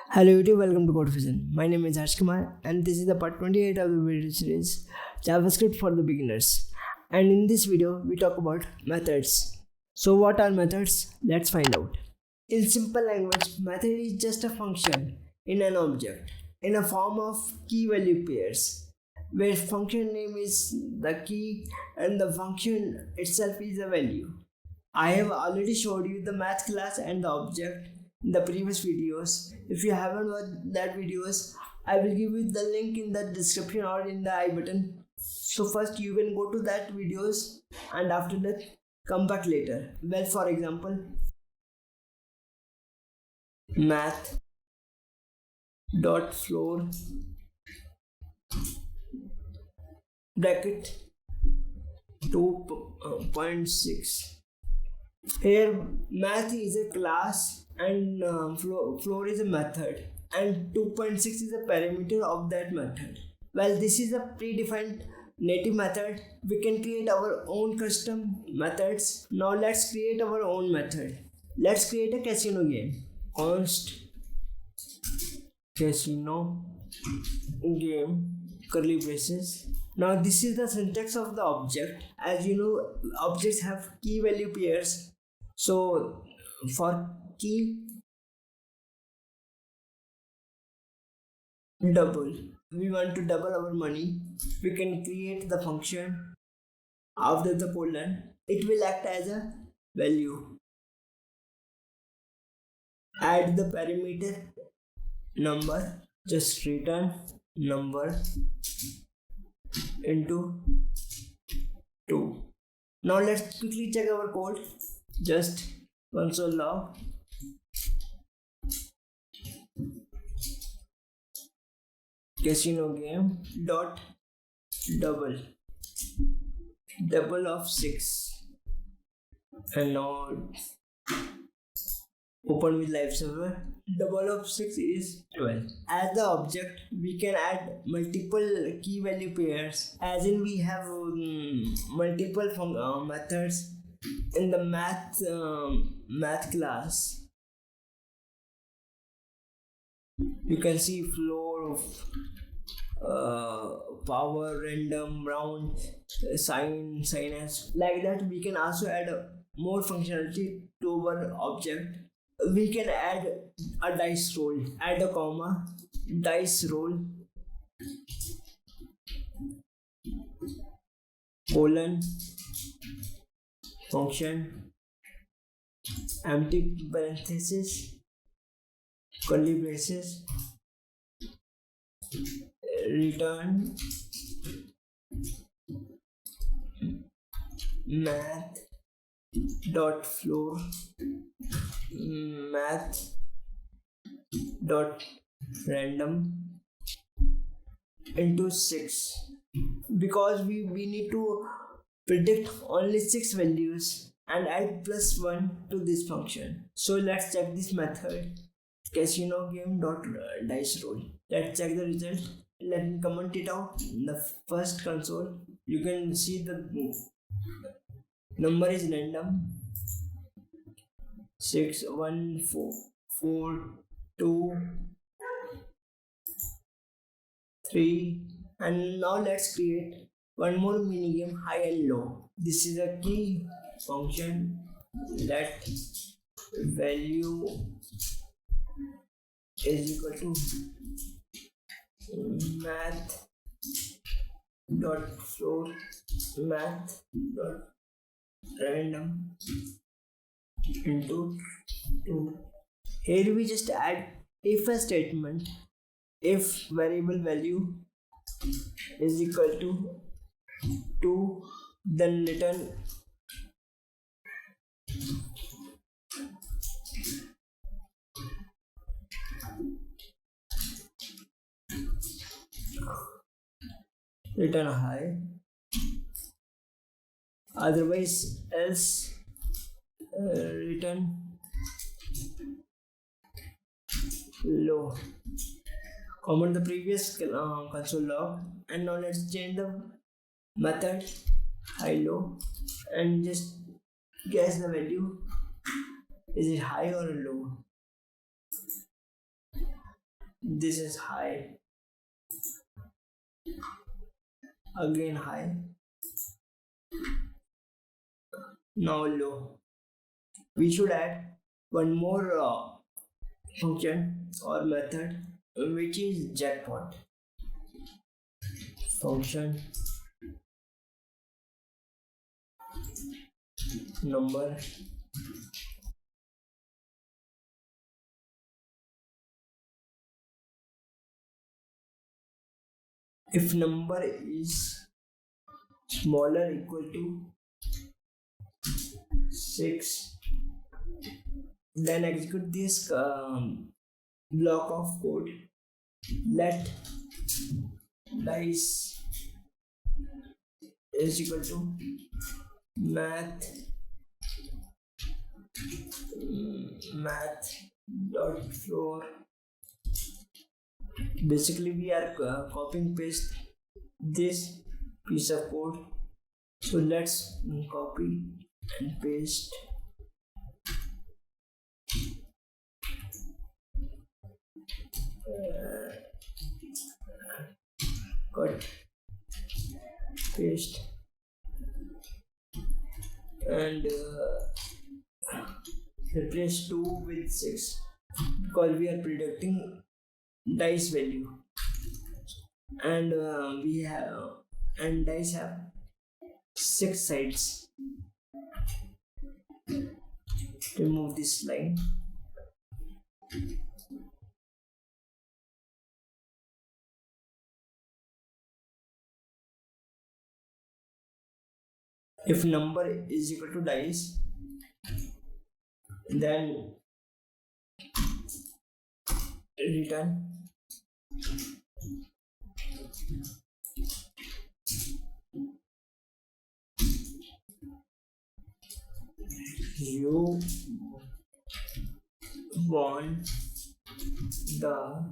Hello YouTube, welcome to Code Fusion. My name is Kumar and this is the part 28 of the video series JavaScript for the beginners. And in this video, we talk about methods. So what are methods? Let's find out. In simple language, method is just a function in an object in a form of key value pairs where function name is the key and the function itself is a value. I have already showed you the math class and the object in the previous videos. If you haven't watched that videos, I will give you the link in the description or in the I button. So first you can go to that videos and after that come back later. Well, for example, math dot floor bracket 2.6. Here math is a class and floor is a method and 2.6 is a parameter of that method. Well, this is a predefined native method. We can create our own custom methods. Now let's create our own method. Let's create a casino game. Const casino game curly braces. Now this is the syntax of the object. As you know, objects have key value pairs. So for key double, we want to double our money, we can create the function after the colon. It will act as a value. Add the parameter number, just return number into 2. Now let's quickly check our code. Just console log casino game dot double of 6, and now open with live server. Double of 6 is 12. As the object, we can add multiple key value pairs, as in we have multiple methods in the math class. You can see floor, power, random, round, sinus. Like that, we can also add more functionality to our object. We can add a dice roll. Add a comma, dice roll, colon, function, empty parenthesis, curly braces, return math dot floor math dot random into 6, because we need to predict only 6 values and add +1 to this function. So let's check this method, casino game dot dice roll. Let's check the result. Let me comment it out. In the first console, you can see the number is random. 6 1 4 4 2 3. And now let's create one more mini game, high and low. This is a key function. Let value is equal to math dot floor math dot random into 2. Here we just add if a statement. If variable value is equal to 2, then return high, otherwise else return low. Comment the previous console log, and now let's change the method high low and just guess the value. Is it high or low? This is high, again high, now low. We should add one more function or method, which is Jackpot. Function number if number is smaller equal to 6, then execute this block of code. Let dice is equal to math dot floor. Basically we are copying paste this piece of code, so let's copy and paste. Cut, paste, and replace 2 with 6 because we are predicting dice value, and dice have 6 sides. Remove this line. If number is equal to dice, then return you want the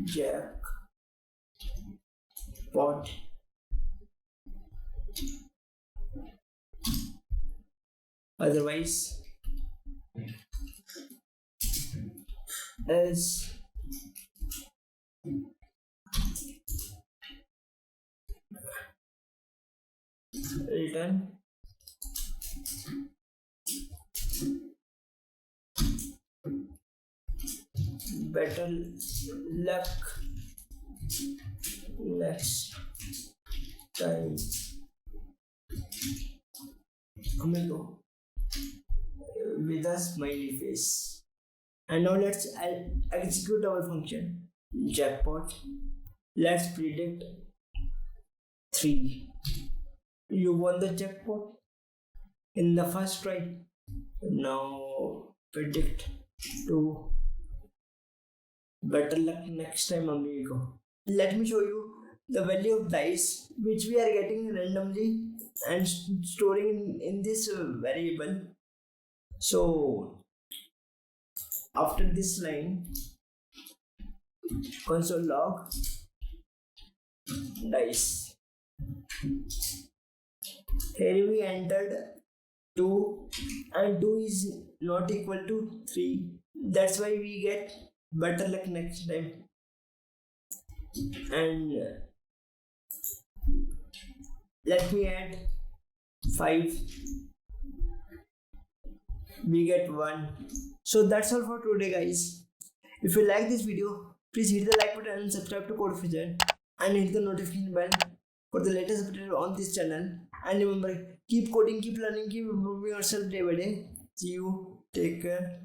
jackpot. Otherwise, else return better luck next time. Amigo with a smiley face. And now let's execute our function jackpot. Let's predict 3. You won the jackpot in the first try. Now predict 2. Better luck next time, amigo. Let me show you the value of dice which we are getting randomly and storing in this variable. So after this line, console log dice. Here we entered 2 and 2 is not equal to 3. That's why we get better luck next time. And let me add 5. We get 1. So that's all for today, guys. If you like this video, please hit the like button and subscribe to Code Fusion and hit the notification bell for the latest update on this channel. And remember, keep coding, keep learning, keep improving yourself day by day. See you. Take care.